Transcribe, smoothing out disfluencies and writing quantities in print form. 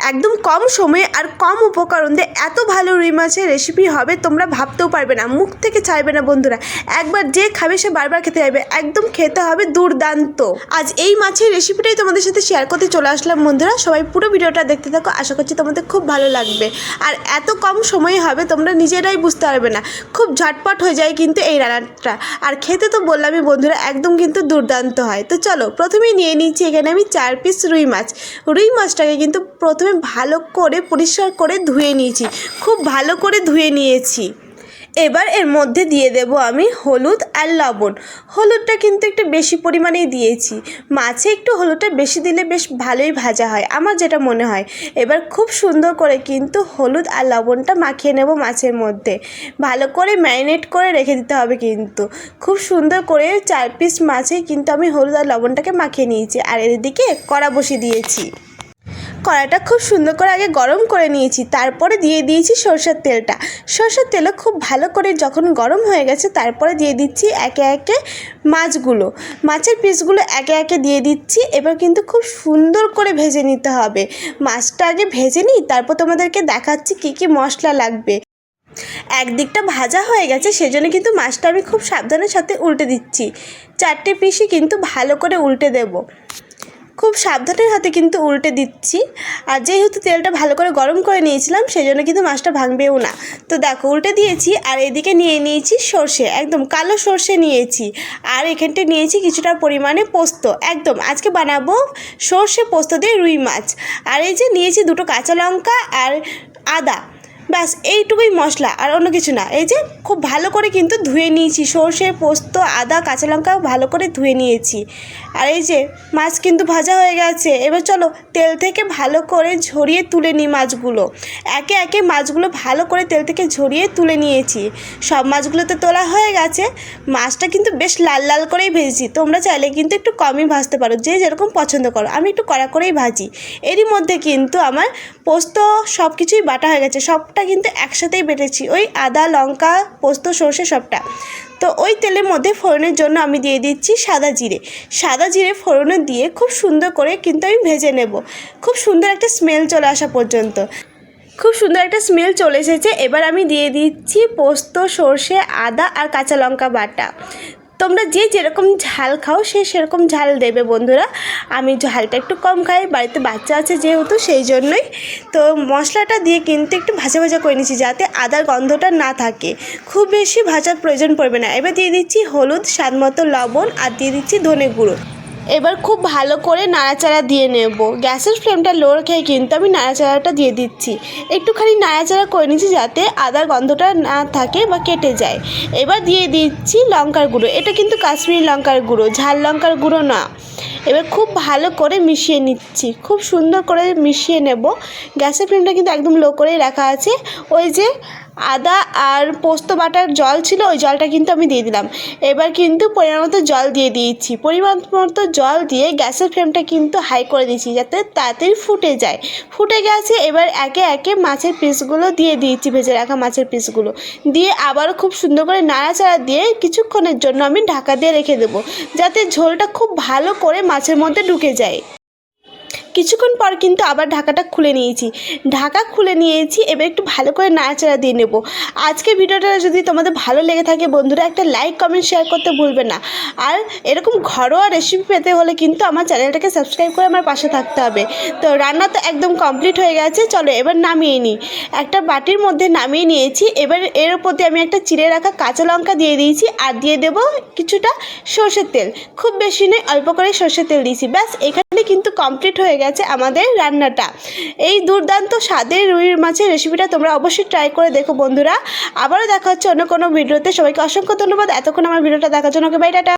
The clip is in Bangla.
একদম কম সময়ে আর কম উপকরণ দিয়ে এত ভালো রুই মাছের রেসিপি হবে তোমরা ভাবতেও পারবে না, মুখ থেকে ছাড়বে না বন্ধুরা। একবার যে খাবে সে বারবার খেতে যাবে, একদম খেতে হবে দুর্দান্ত। আজ এই মাছের রেসিপিটাই তোমাদের সাথে শেয়ার করতে চলে আসলাম বন্ধুরা। সবাই পুরো ভিডিওটা দেখতে থাকো, আশা করছি তোমাদের খুব ভালো লাগবে। আর এত কম সময়ে হবে তোমরা নিজেরাই বুঝতে পারবে না, খুব ঝটপট হয়ে যায় কিন্তু এই রান্নাটা। আর খেতে তো বললামই বন্ধুরা, একদম কিন্তু দুর্দান্ত হয়। তো চলো, প্রথমেই নিয়ে নিচ্ছি এখানে আমি 4 পিস রুই মাছ। রুই মাছটাকে কিন্তু প্রথমে ভালো করে পরিষ্কার করে ধুয়ে নিয়েছি, খুব ভালো করে ধুয়ে নিয়েছি। এবার এর মধ্যে দিয়ে দেব আমি হলুদ আর লবণ। হলুদটা কিন্তু একটু বেশি পরিমাণেই দিয়েছি, মাছে একটু হলুদটা বেশি দিলে বেশ ভালোই ভাজা হয় আমার যেটা মনে হয়। এবার খুব সুন্দর করে কিন্তু হলুদ আর লবণটা মাখিয়ে নেব মাছের মধ্যে, ভালো করে ম্যারিনেট করে রেখে দিতে হবে। কিন্তু খুব সুন্দর করে 4 পিস মাছে কিন্তু আমি হলুদ আর লবণটাকে মাখিয়ে নিয়েছি। আর এদিকে কড়া বসিয়ে দিয়েছি, কড়াটা খুব সুন্দর করে আগে গরম করে নিয়েছি, তারপরে দিয়ে দিয়েছি সরষের তেলটা। সরষের তেলও খুব ভালো করে যখন গরম হয়ে গেছে তারপরে দিয়ে দিচ্ছি একে একে মাছগুলো, মাছের পিসগুলো একে একে দিয়ে দিচ্ছি। এবার কিন্তু খুব সুন্দর করে ভেজে নিতে হবে। মাছটা আগে ভেজে নিই, তারপর তোমাদেরকে দেখাচ্ছি কী কী মশলা লাগবে। একদিকটা ভাজা হয়ে গেছে, সেজন্য কিন্তু মাছটা আমি খুব সাবধানের সাথে উল্টে দিচ্ছি। 4টে পিসই কিন্তু ভালো করে উল্টে দেব, খুব সাবধানের হাতে কিন্তু উল্টে দিচ্ছি। আর যেহেতু তেলটা ভালো করে গরম করে নিয়েছিলাম সেই জন্য কিন্তু মাছটা ভাঙবেও না। তো দেখো উল্টে দিয়েছি। আর এদিকে নিয়ে নিয়েছি সর্ষে, একদম কালো সর্ষে নিয়েছি। আর এখানটা নিয়েছি কিছুটা পরিমাণে পোস্ত, একদম আজকে বানাবো সর্ষে পোস্ত দিয়ে রুই মাছ। আর এই যে নিয়েছি 2টো কাঁচা লঙ্কা আর আদা, ব্যাস এইটুকুই মশলা, আর অন্য কিছু না। এই যে খুব ভালো করে কিন্তু ধুয়ে নিয়েছি, সর্ষে পোস্ত আদা কাঁচা লঙ্কা ভালো করে ধুয়ে নিয়েছি। আর এই যে মাছ কিন্তু ভাজা হয়ে গেছে। এবার চলো তেল থেকে ভালো করে ঝরিয়ে তুলে নিই মাছগুলো। একে একে মাছগুলো ভালো করে তেল থেকে ঝরিয়ে তুলে নিয়েছি। সব মাছগুলো তো তোলা হয়ে গেছে। মাছটা কিন্তু বেশ লাল লাল করেই ভেজেছি, তোমরা চাইলে কিন্তু একটু কমই ভাজতে পারো, যে যেরকম পছন্দ করো। আমি একটু কড়া করেই ভাজি। এরই মধ্যে কিন্তু আমার পোস্ত সব কিছুই বাটা হয়ে গেছে, সবটা কিন্তু একসাথেই বেটেছি, ওই আদা লঙ্কা পোস্ত সর্ষে সবটা। তো ওই তেলের মধ্যে ফোড়নের জন্য আমি দিয়ে দিচ্ছি সাদা জিরে। সাদা জিরে ফোড়নে দিয়ে খুব সুন্দর করে কিন্তু আমি ভেজে নেব, খুব সুন্দর একটা স্মেল চলে আসা পর্যন্ত। খুব সুন্দর একটা স্মেল চলে এসেছে। এবার আমি দিয়ে দিচ্ছি পোস্ত সর্ষে আদা আর কাঁচা লঙ্কা বাটা। তোমরা যে যেরকম ঝাল খাও সে সেরকম ঝাল দেবে বন্ধুরা। আমি ঝালটা একটু কম খাই, বাড়িতে বাচ্চা আছে যেহেতু, সেই জন্যই। তো মশলাটা দিয়ে কিন্তু একটু ভাজা ভাজা করে নিচ্ছি যাতে আদার গন্ধটা না থাকে, খুব বেশি ভাজার প্রয়োজন পড়বে না। এবার দিয়ে দিচ্ছি হলুদ, স্বাদ মতো লবণ, আর দিয়ে দিচ্ছি ধনে গুঁড়ো। এবার খুব ভালো করে নাড়াচাড়া দিয়ে নেব। গ্যাসের ফ্লেমটা লো রেখে কিন্তু আমি নাড়াচাড়াটা দিয়ে দিচ্ছি, একটুখানি নাড়াচাড়া করে নিচ্ছি যাতে আদার গন্ধটা না থাকে বা কেটে যায়। এবার দিয়ে দিচ্ছি লঙ্কার গুঁড়ো, এটা কিন্তু কাশ্মীরি লঙ্কার গুঁড়ো, ঝাল লঙ্কার গুঁড়ো না। এবার খুব ভালো করে মিশিয়ে নিচ্ছি, খুব সুন্দর করে মিশিয়ে নেব। গ্যাসের ফ্লেমটা কিন্তু একদম লো করেই রাখা আছে। ওই যে আদা আর পোস্ত বাটার জল ছিল, ওই জলটা কিন্তু আমি দিয়ে দিলাম। এবার কিন্তু পরিমাণ মতো জল দিয়ে দিয়েছি, পরিমাণ মতো জল দিয়ে গ্যাসের ফ্লেমটা কিন্তু হাই করে দিয়েছি যাতে তাড়াতাড়ি ফুটে যায়। ফুটে গেছে। এবার একে একে মাছের পিসগুলো দিয়ে দিয়েছি, ভেজে রাখা মাছের পিসগুলো দিয়ে আবারও খুব সুন্দর করে নাড়াচাড়া দিয়ে কিছুক্ষণের জন্য আমি ঢাকা দিয়ে রেখে দেবো, যাতে ঝোলটা খুব ভালো করে মাছের মধ্যে ঢুকে যায়। কিছুক্ষণ পর কিন্তু আবার ঢাকাটা খুলে নিয়েছি, ঢাকা খুলে নিয়েছি। এবার একটু ভালো করে নাড়াচাড়া দিয়ে নেব। আজকে ভিডিওটা যদি তোমাদের ভালো লেগে থাকে বন্ধুরা, একটা লাইক কমেন্ট শেয়ার করতে ভুলবে না। আর এরকম ঘরোয়া রেসিপি পেতে হলে কিন্তু আমার চ্যানেলটাকে সাবস্ক্রাইব করে আমার পাশে থাকতে হবে। তো রান্না তো একদম কমপ্লিট হয়ে গেছে, চলো এবার নামিয়ে নিই। একটা বাটির মধ্যে নামিয়ে নিয়েছি। এবার এর উপর দিয়ে আমি একটা চিড়ে রাখা কাঁচা লঙ্কা দিয়ে দিয়েছি, আর দিয়ে দেব কিছুটা সর্ষের তেল, খুব বেশি নয় অল্প করে সর্ষের তেল দিয়েছি। ব্যাস এখানে কিন্তু কমপ্লিট হয়ে গেছে আমাদের রান্নাটা। এই দুর্দান্ত স্বাদের রুই মাছের রেসিপিটা তোমরা অবশ্যই ট্রাই করে দেখো বন্ধুরা। আবারও দেখা হচ্ছে অন্য কোনো ভিডিওতে। সবাইকে অসংখ্য ধন্যবাদ এতক্ষণ আমার ভিডিওটা দেখার জন্য। Bye tata.